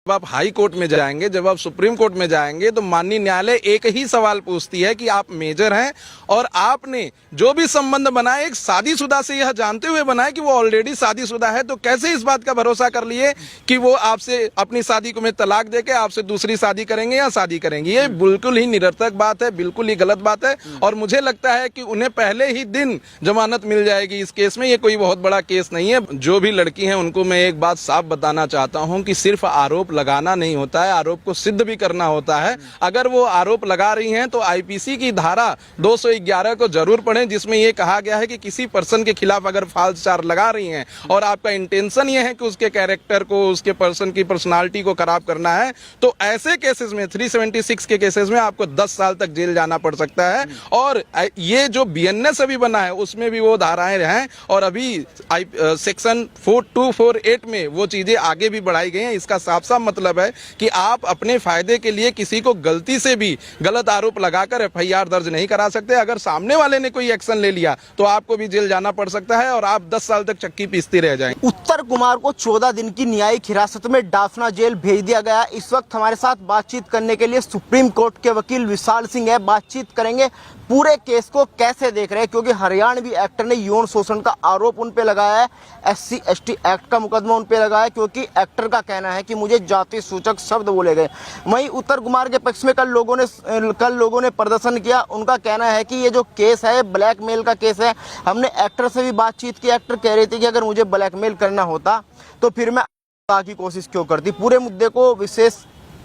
जब आप high court में जाएंगे, जब आप सुप्रीम कोर्ट में जाएंगे तो माननीय न्यायालय एक ही सवाल पूछती है कि आप मेजर हैं और आपने जो भी संबंध बनाए एक शादीशुदा से यह जानते हुए बनाए कि वो ऑलरेडी शादीशुदा है, तो कैसे इस बात का भरोसा कर लिए कि वो आपसे अपनी शादी को में तलाक देके आपसे दूसरी शादी करेंगे या शादी करेंगे। ये बिल्कुल ही निरर्थक बात है, बिल्कुल ही गलत बात है और मुझे लगता है कि उन्हें पहले ही दिन जमानत मिल जाएगी इस केस में। ये कोई बहुत बड़ा केस नहीं है। जो भी लड़की है उनको मैं एक बात साफ बताना चाहता हूँ कि सिर्फ आरोप लगाना नहीं होता है, आरोप को सिद्ध भी करना होता है। अगर वो आरोप लगा रही हैं तो आईपीसी की धारा 211 को जरूर पढ़ें, जिसमें ये कहा गया है कि किसी पर्सन के खिलाफ अगर फाल्स चार्ज लगा रही हैं और आपका इंटेंशन ये है कि उसके कैरेक्टर को, उसके पर्सन की पर्सनालिटी को खराब करना है, तो ऐसे केसेस में 376 के केसेस में आपको 10 साल तक जेल जाना पड़ सकता है। और ये जो बीएनएस अभी बना है उसमें भी वो धाराएं हैं और अभी सेक्शन 4248 में वो चीजें आगे भी बढ़ाई गई हैं। इसका साफ साफ मतलब है कि आप अपने फायदे के लिए किसी को गलती से भी गलत आरोप लगाकर एफआईआर दर्ज नहीं करा सकते। अगर सामने वाले ने कोई एक्शन ले लिया तो आपको भी जेल जाना पड़ सकता है और आप 10 साल तक चक्की पीसती रह जाएंगे। उत्तर कुमार को 14 दिन की न्यायिक हिरासत में डाफना जेल भेज दिया गया। इस वक्त हमारे साथ बातचीत करने के लिए सुप्रीम कोर्ट के वकील विशाल सिंह है। बातचीत करेंगे पूरे केस को कैसे देख रहे हैं, क्योंकि हरियाणवी एक्टर ने यौन शोषण का आरोप उन पे लगाया है। SC/ST एक्ट का मुकदमा उन पे लगाया है क्योंकि एक्टर का कहना है कि मुझे जाति सूचक शब्द बोले गए। वहीं उत्तर कुमार के पक्ष में कल लोगों ने प्रदर्शन किया। उनका कहना है कि ये जो केस है ब्लैकमेल का केस है। हमने एक्टर से भी बातचीत की, एक्टर कह रही थी कि अगर मुझे ब्लैकमेल करना होता तो फिर मैं की कोशिश क्यों करती। पूरे मुद्दे को विशेष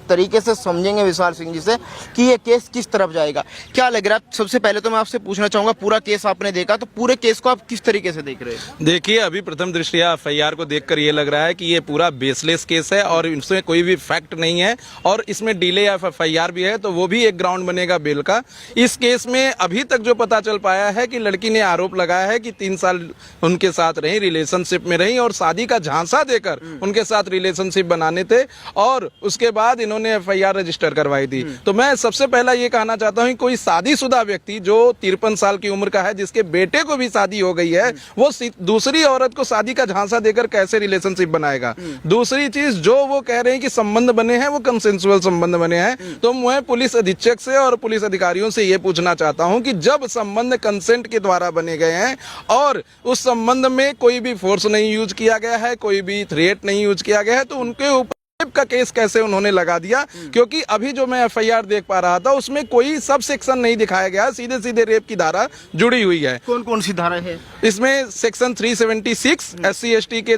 तरीके से समझेंगे विशाल सिंह जी से कि ये केस किस तरफ जाएगा। क्या लग रहा है, सबसे पहले तो मैं आपसे पूछना चाहूंगा, पूरा केस आपने देखा तो पूरे केस को आप किस तरीके से देख रहे हैं? देखिए, अभी प्रथम दृष्टया एफआईआर को देखकर ये लग रहा है कि ये पूरा बेसलेस केस है और इसमें कोई भी फैक्ट नहीं है और इसमें डिले ऑफ एफआईआर भी है, तो वो भी एक ग्राउंड बनेगा बेल का। इस केस में अभी तक जो पता चल पाया है कि लड़की ने आरोप लगाया है कि 3 साल उनके साथ रही, रिलेशनशिप में रही और शादी का झांसा देकर उनके साथ रिलेशनशिप बनाने थे और उसके बाद इन्होंने एफआईआर रजिस्टर करवाई थी। तो मैं सबसे पहला ये कहना चाहता हूँ, कोई शादीशुदा व्यक्ति जो 53 साल की उम्र का है, जिसके बेटे को भी शादी हो गई है, वो दूसरी औरत को शादी का झांसा देकर कैसे रिलेशनशिप बनाएगा। दूसरी चीज, जो वो कह रहे हैं कि संबंध बने हैं वो कंसेंसुअल संबंध बने हैं, तो मैं पुलिस अधीक्षक से और पुलिस अधिकारियों से ये पूछना चाहता हूँ कि जब संबंध कंसेंट के द्वारा बने गए हैं और उस संबंध में कोई भी फोर्स नहीं यूज किया गया है, कोई भी थ्रेट नहीं यूज किया गया है, तो उनके ऊपर का केस कैसे उन्होंने लगा दिया। क्योंकि अभी जो मैं एफआईआर देख पा रहा था उसमें कोई सब सेक्शन नहीं दिखाया गया, सीधे सीधे रेप की धारा जुड़ी हुई है। कौन कौन सी धारा है इसमें? सेक्शन 376 SC/ST के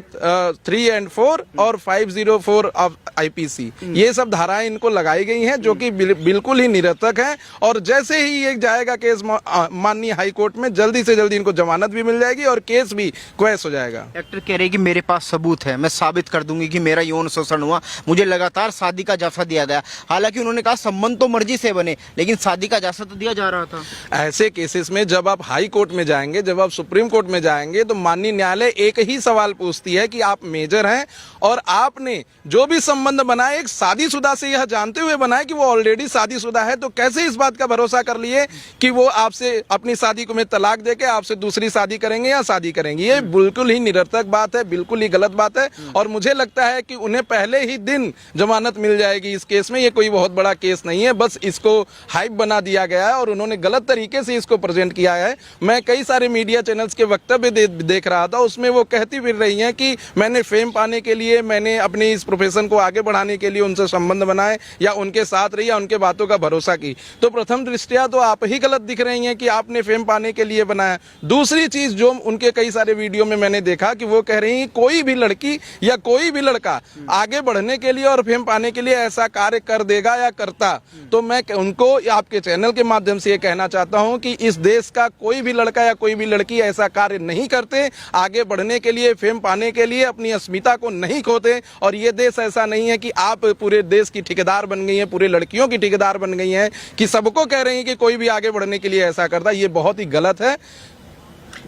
3 और 4 और 504 ऑफ आईपीसी, ये सब धाराएं इनको लगाई गई हैं जो कि बिल्कुल ही निरर्थक है। और जैसे ही ये जाएगा केस माननीय हाई कोर्ट में, जल्दी से जल्दी इनको जमानत भी मिल जाएगी और केस भी क्वैश हो जाएगा। एक्टर कह रही कि मेरे पास सबूत है, मैं साबित कर दूंगी कि मेरा यौन शोषण हुआ, मुझे लगातार शादी का झांसा दिया गया। हालांकि उन्होंने कहा संबंध तो मर्जी से बने, लेकिन शादी का झांसा तो दिया जा रहा था। ऐसे केसेस में जब आप हाई कोर्ट में जाएंगे, जब आप सुप्रीम कोर्ट में जाएंगे, तो माननीय न्यायालय एक ही सवाल पूछती है कि आप मेजर हैं और आपने जो भी संबंध बनाए एक शादीशुदा से यह जानते हुए बनाए कि वो ऑलरेडी शादीशुदा है, तो कैसे इस बात का भरोसा कर लिए कि वो आपसे अपनी शादी को में तलाक देके आपसे दूसरी शादी करेंगे या शादी करेंगे। ये बिल्कुल ही निरर्थक बात है, बिल्कुल ही गलत बात है और मुझे लगता है कि उन्हें पहले ही दिन जमानत मिल जाएगी इस केस में। ये कोई बहुत बड़ा केस नहीं है, बस इसको हाइप बना दिया गया है और उन्होंने गलत तरीके से इसको प्रेजेंट किया है। मैं कई सारे मीडिया चैनल्स के वक्तव्य देख रहा था, उसमें वो कहती फिर रही हैं कि मैंने फेम पाने के लिए, मैंने अपनी इस प्रोफेशन को आगे बढ़ाने के लिए उनसे संबंध बनाए या उनके साथ रही या उनके बातों का भरोसा की। तो प्रथम दृष्टया तो आप ही गलत दिख रही हैं कि आपने फेम पाने के लिए बनाया। दूसरी चीज जो उनके कई सारे वीडियो में मैंने देखा कि वो कह रही हैं कोई भी लड़की या कोई भी लड़का आगे बढ़ने के लिए और फेम पाने के लिए ऐसा कार्य कर देगा या करता। तो मैं उनको आपके चैनल के माध्यम से ये कहना चाहता हूं कि इस देश का कोई भी लड़का या कोई भी लड़की ऐसा कार्य नहीं करते। आगे बढ़ने के लिए, फेम पाने के लिए अपनी अस्मिता को नहीं खोते। और ये देश ऐसा नहीं है कि आप पूरे देश की ठेकेदार बन गई हैं, पूरे लड़कियों की ठेकेदार बन गई हैं कि सबको कह रही हैं कि कोई भी आगे बढ़ने के लिए ऐसा करता। ये बहुत ही गलत है।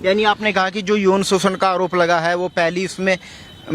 यानी आपने कहा कि जो यौन शोषण का आरोप लगा है वो पहली उसमें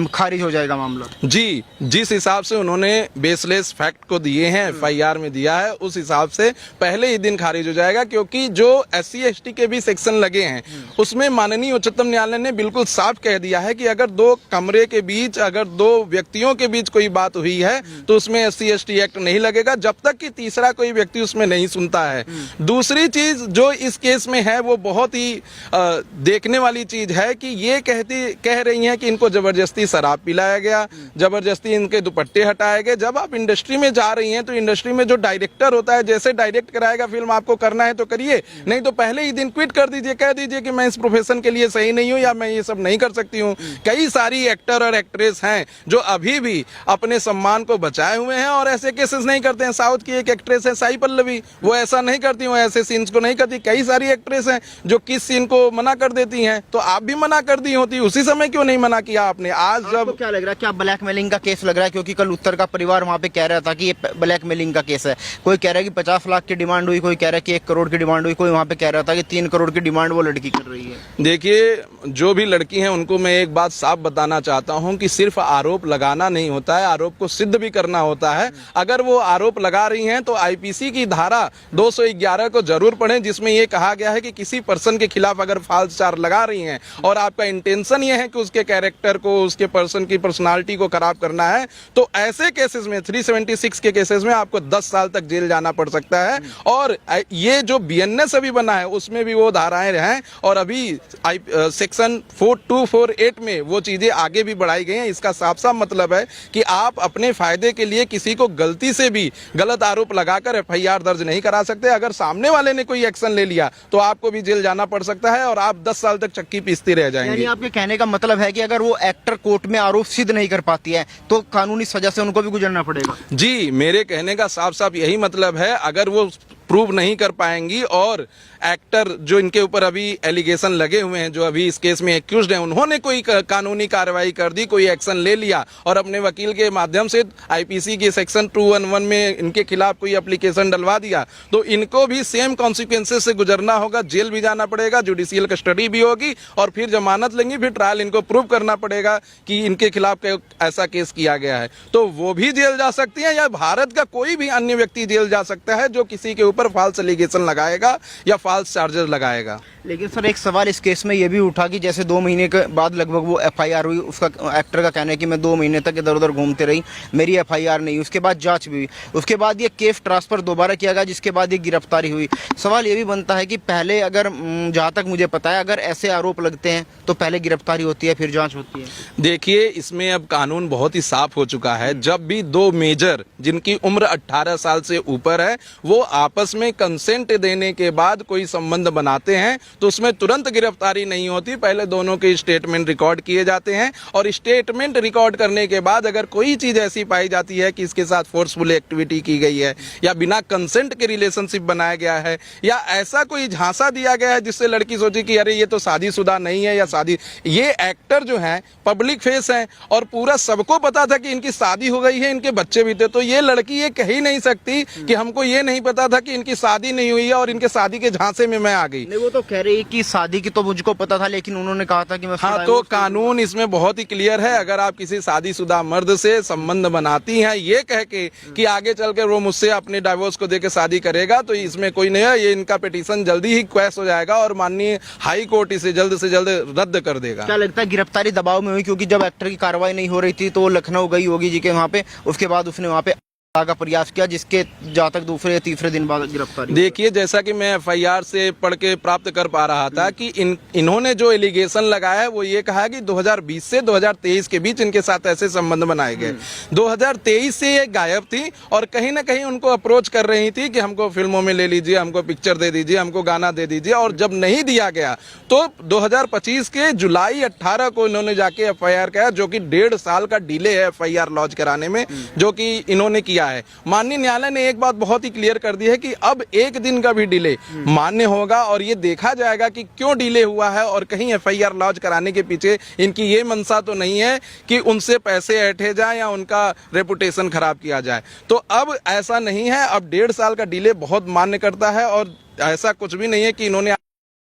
खारिज हो जाएगा मामला? जी, जिस हिसाब से उन्होंने बेसलेस फैक्ट को दिए हैं, एफआईआर में दिया है, उस हिसाब से पहले ही दिन खारिज हो जाएगा, क्योंकि जो SC ST के भी सेक्शन लगे हैं उसमें माननीय उच्चतम न्यायालय ने बिल्कुल साफ कह दिया है कि अगर दो कमरे के बीच, अगर दो व्यक्तियों के बीच कोई बात हुई है तो उसमें SC ST एक्ट नहीं लगेगा जब तक कि तीसरा कोई व्यक्ति उसमें नहीं सुनता है। दूसरी चीज जो इस केस में है वो बहुत ही देखने वाली चीज है कि ये कह रही हैं कि इनको जबरदस्ती शराब पिलाया गया, जबरदस्ती इनके दुपट्टे हटाए गए। जब आप इंडस्ट्री में जा रही हैं तो इंडस्ट्री में जो डायरेक्टर होता है, जैसे डायरेक्ट कराएगा फिल्म, आपको करना है तो करिए, नहीं तो पहले ही दिन क्विट कर दीजिए, कह दीजिए कि मैं इस प्रोफेशन के लिए सही नहीं हूं या मैं ये सब नहीं कर सकती हूं। कई सारी एक्टर और एक्ट्रेस हैं जो अभी भी अपने सम्मान को बचाए हुए हैं और ऐसे केसेस नहीं करते हैं। साउथ की एक एक्ट्रेस है साई पल्लवी, वो ऐसा नहीं करती, वो ऐसे सीन्स को नहीं करती। कई सारी एक्ट्रेस हैं जो किस सीन को मना कर देती हैं, तो आप भी मना कर दी होती, उसी समय क्यों नहीं मना किया आपने? आज जब क्या लग रहा है, क्या ब्लैकमेलिंग का केस लग रहा है? क्योंकि कल उत्तर का परिवार वहां पे कह रहा था कि ये ब्लैकमेलिंग का केस है। कोई कह रहा है कि 50 लाख की डिमांड हुई, कोई कह रहा है कि 1 करोड़ की डिमांड हुई, कोई वहां पे कह रहा था कि 3 करोड़ की डिमांड वो लड़की कर रही है। देखिए, जो भी लड़की हैं उनको मैं एक बात साफ बताना चाहता हूं कि सिर्फ आरोप लगाना नहीं होता है, आरोप को सिद्ध भी करना होता है। अगर वो आरोप लगा रही हैं तो IPC की धारा 211 को जरूर पढ़ें, जिसमें ये कहा गया है कि किसी पर्सन के खिलाफ अगर फाल्स चार्ज लगा रही हैं और आपका इंटेंशन ये है कि उसके कैरेक्टर को, उसके पर्सन की पर्सनालिटी को खराब करना है, तो ऐसे केसेस में 376 के केसेस में आपको 10 साल तक जेल जाना पड़ सकता है। और ये जो BNS अभी बना है उसमें भी वो धाराएं हैं और अभी सेक्शन 4248 में वो चीजें आगे भी बढ़ाई गई हैं। इसका साफ साफ मतलब है कि आप अपने फायदे के लिए किसी को गलती से भी गलत आरोप लगाकर FIR दर्ज नहीं करा सकते। अगर सामने वाले ने कोई एक्शन ले लिया तो आपको भी जेल जाना पड़ सकता है और आप 10 साल तक चक्की पीसती रह जाएंगे। यानी आपके कहने का मतलब है कि अगर वो एक्टर कोर्ट में आरोप सिद्ध नहीं कर पाती है तो कानूनी सजा से उनको भी गुजरना पड़ेगा? जी, मेरे कहने का साफ साफ यही मतलब है। अगर वो प्रूव नहीं कर पाएंगी और एक्टर जो इनके ऊपर अभी एलिगेशन लगे हुए हैं, जो अभी इस केस में एक्यूज्ड हैं, उन्होंने कोई कानूनी कार्रवाई कर दी, कोई एक्शन ले लिया और अपने वकील के माध्यम से IPC के सेक्शन 211 में इनके खिलाफ कोई एप्लीकेशन डलवा दिया, तो इनको भी सेम कॉन्सिक्वेंसेस से गुजरना होगा। जेल भी जाना पड़ेगा, जुडिशियल कस्टडी भी होगी और फिर जमानत लेंगी, फिर ट्रायल इनको प्रूव करना पड़ेगा कि इनके खिलाफ ऐसा केस किया गया है, तो वो भी जेल जा सकती है या भारत का कोई भी अन्य व्यक्ति जेल जा सकता है जो किसी के ऊपर फाल्स एलिगेशन लगाएगा या फाल्स चार्जेस लगाएगा। लेकिन सर एक सवाल इस केस में ये भी उठा कि जैसे 2 महीने के बाद लगभग वो FIR हुई, उसका एक्टर का कहना है कि मैं 2 महीने तक इधर उधर घूमते रही, मेरी FIR नहीं, उसके बाद जांच भी हुई, उसके बाद ये केस ट्रांसफर दोबारा किया गया, जिसके बाद ये गिरफ्तारी हुई। सवाल ये भी बनता है कि पहले अगर जहाँ तक मुझे पता है अगर ऐसे आरोप लगते हैं तो पहले गिरफ्तारी होती है फिर जाँच होती है। देखिए, इसमें अब कानून बहुत ही साफ हो चुका है। जब भी 2 मेजर जिनकी उम्र 18 साल से ऊपर है वो आपस में कंसेंट देने के बाद कोई संबंध बनाते हैं तो उसमें तुरंत गिरफ्तारी नहीं होती। पहले दोनों के स्टेटमेंट रिकॉर्ड किए जाते हैं और स्टेटमेंट रिकॉर्ड करने के बाद अगर कोई चीज ऐसी पाई जाती है कि इसके साथ फोर्सफुल एक्टिविटी की गई है या बिना कंसेंट के रिलेशनशिप बनाया गया है या ऐसा कोई झांसा दिया गया है जिससे लड़की सोची कि अरे ये तो शादीशुदा नहीं है या शादी, ये एक्टर जो है पब्लिक फेस है और पूरा सबको पता था कि इनकी शादी हो गई है, इनके बच्चे भी थे, तो ये लड़की ये कह ही नहीं सकती कि हमको ये नहीं पता था कि इनकी शादी नहीं हुई है और इनके शादी के झांसे में मैं आ गई। नहीं, वो तो कह रही कि शादी की तो मुझको पता था, लेकिन उन्होंने कहा था कि मैं हाँ, तो कानून इसमें बहुत ही क्लियर है। अगर आप किसी शादीशुदा मर्द से संबंध बनाती हैं ये कह के कि आगे चलकर वो मुझसे अपने डाइवोर्स को देकर शादी करेगा, तो इसमें कोई नहीं है। ये इनका पिटीशन जल्दी ही क्वैश हो जाएगा और माननीय हाई कोर्ट इसे जल्द से जल्द रद्द कर देगा। क्या लगता है गिरफ्तारी दबाव में हुई, क्योंकि जब एक्टर की कार्रवाई नहीं हो रही थी तो वो लखनऊ गई होगी जी के वहाँ पे, उसके बाद उसने वहाँ पे का प्रयास किया, जिसके जहाँ तक दूसरे या तीसरे दिन बाद गिरफ्तारी। देखिए, जैसा कि मैं FIR से पढ़ के प्राप्त कर पा रहा था कि इन्होंने जो एलिगेशन लगाया है वो ये कहा कि 2020 से 2023 के बीच इनके साथ ऐसे संबंध बनाए गए। 2023 से ये गायब थी और कहीं ना कहीं उनको अप्रोच कर रही थी कि हमको फिल्मों में ले लीजिए, हमको पिक्चर दे दीजिए, हमको गाना दे दीजिए, और जब नहीं दिया गया तो 2025 के जुलाई 18 को इन्होंने जाके FIR किया, जो कि 1.5 साल का डिले है FIR लॉन्च कराने में, जो कि इन्होंने किया है। माननीय न्यायालय ने एक बात बहुत ही क्लियर कर दी है कि अब 1 दिन का भी डिले मान्य होगा और ये देखा जाएगा कि क्यों डिले हुआ है और कहीं FIR लॉन्च कराने के पीछे इनकी ये मंशा तो नहीं है कि उनसे पैसे ऐंठे जाए या उनका रेपुटेशन खराब किया जाए। तो अब ऐसा नहीं है, अब 1.5 साल का डिले बहुत मान्य करता है और ऐसा कुछ भी नहीं है कि इन्होंने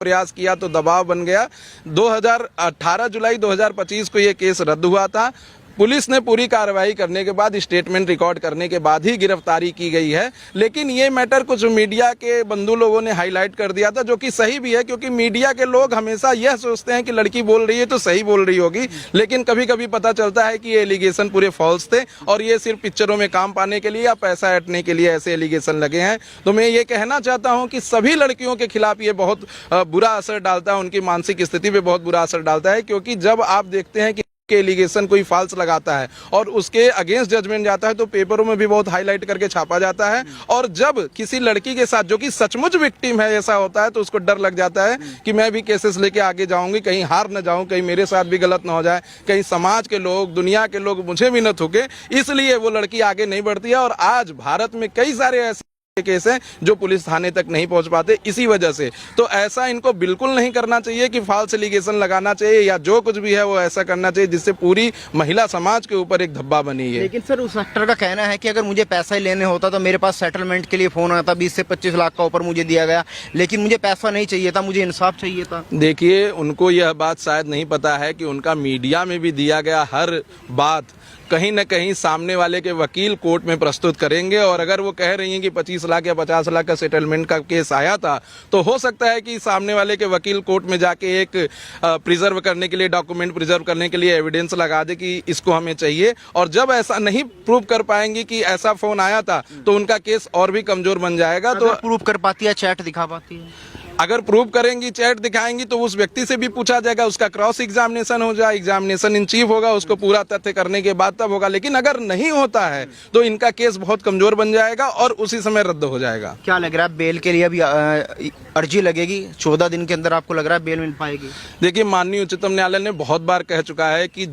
प्रयास किया तो दबाव बन गया। 18 जुलाई 2025 को ये केस रद्द हुआ था। पुलिस ने पूरी कार्रवाई करने के बाद, स्टेटमेंट रिकॉर्ड करने के बाद ही गिरफ्तारी की गई है। लेकिन ये मैटर कुछ मीडिया के बंधु लोगों ने हाईलाइट कर दिया था, जो कि सही भी है, क्योंकि मीडिया के लोग हमेशा यह सोचते हैं कि लड़की बोल रही है तो सही बोल रही होगी, लेकिन कभी कभी पता चलता है कि ये एलिगेशन पूरे फॉल्स थे और ये सिर्फ पिक्चरों में काम पाने के लिए या पैसा ऐंठने के लिए ऐसे एलिगेशन लगे हैं। तो मैं ये कहना चाहता हूं कि सभी लड़कियों के खिलाफ ये बहुत बुरा असर डालता है, उनकी मानसिक स्थिति पे बहुत बुरा असर डालता है, क्योंकि जब आप देखते हैं कि एलिगेशन कोई फाल्स लगाता है और उसके अगेंस्ट जजमेंट जाता है तो पेपरों में भी बहुत हाईलाइट करके छापा जाता है। और जब किसी लड़की के साथ जो कि सचमुच विक्टिम है ऐसा होता है तो उसको डर लग जाता है कि मैं भी केसेस लेके आगे जाऊंगी, कहीं हार न जाऊं, कहीं मेरे साथ भी गलत ना हो जाए, कहीं समाज के लोग, दुनिया के लोग मुझे भी न थूके, इसलिए वो लड़की आगे नहीं बढ़ती है। और आज भारत में कई सारे ऐसे केस हैं जो पुलिस थाने तक नहीं पहुंच पाते इसी वजह से। तो ऐसा इनको बिल्कुल नहीं करना चाहिए कि फाल्स एलिगेशन लगाना चाहिए या जो कुछ भी है वो ऐसा करना चाहिए जिससे पूरी महिला समाज के ऊपर एक धब्बा बनी है। लेकिन सर उस एक्टर का कहना है कि अगर मुझे पैसा ही लेने होता तो मेरे पास सेटलमेंट के लिए फोन आया था, 20 से 25 लाख का ऑफर मुझे दिया गया, लेकिन मुझे पैसा नहीं चाहिए था, मुझे इंसाफ चाहिए था। देखिए, उनको यह बात शायद नहीं पता है कि उनका मीडिया में भी दिया गया हर बात कहीं न कहीं सामने वाले के वकील कोर्ट में प्रस्तुत करेंगे। और अगर वो कह रही हैं कि 25 लाख या 50 लाख का सेटलमेंट का केस आया था, तो हो सकता है कि सामने वाले के वकील कोर्ट में जाके एक प्रिजर्व करने के लिए, डॉक्यूमेंट प्रिजर्व करने के लिए एविडेंस लगा दे कि इसको हमें चाहिए। और जब ऐसा नहीं प्रूव कर पाएंगी कि ऐसा फोन आया था तो उनका केस और भी कमजोर बन जाएगा। तो प्रूव कर पाती है, चैट दिखा पाती है, अगर प्रूव करेंगी, चैट दिखाएंगी, तो उस व्यक्ति से भी पूछा जाएगा, उसका क्रॉस एग्जामिनेशन हो जाए, एग्जामिनेशन इन चीफ होगा, उसको पूरा तथ्य करने के बाद तब होगा। लेकिन अगर नहीं होता है तो इनका केस बहुत कमजोर बन जाएगा और उसी समय रद्द हो जाएगा। क्या लग रहा है बेल के लिए अभी अर्जी लगेगी 14 दिन के अंदर, आपको लग रहा है बेल मिल पाएगी? देखिए, माननीय उच्चतम न्यायालय ने बहुत बार कह चुका है कि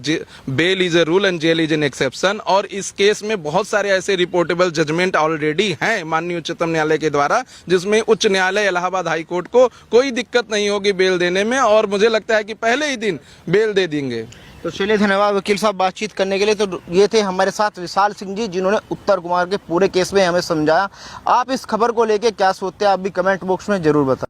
bail is a rule and jail is an exception, और इस केस में बहुत सारे ऐसे रिपोर्टेबल जजमेंट ऑलरेडी हैं माननीय उच्चतम न्यायालय के द्वारा, जिसमें उच्च न्यायालय इलाहाबाद हाई कोर्ट को कोई दिक्कत नहीं होगी बेल देने में, और मुझे लगता है कि पहले ही दिन बेल दे देंगे। तो चलिए, धन्यवाद वकील साहब बातचीत करने के लिए। तो ये थे हमारे साथ विशाल सिंह जी, जिन्होंने उत्तर कुमार के पूरे केस में हमें समझाया। आप इस खबर को लेके क्या सोचते हैं, आप भी कमेंट बॉक्स में जरूर बताएं।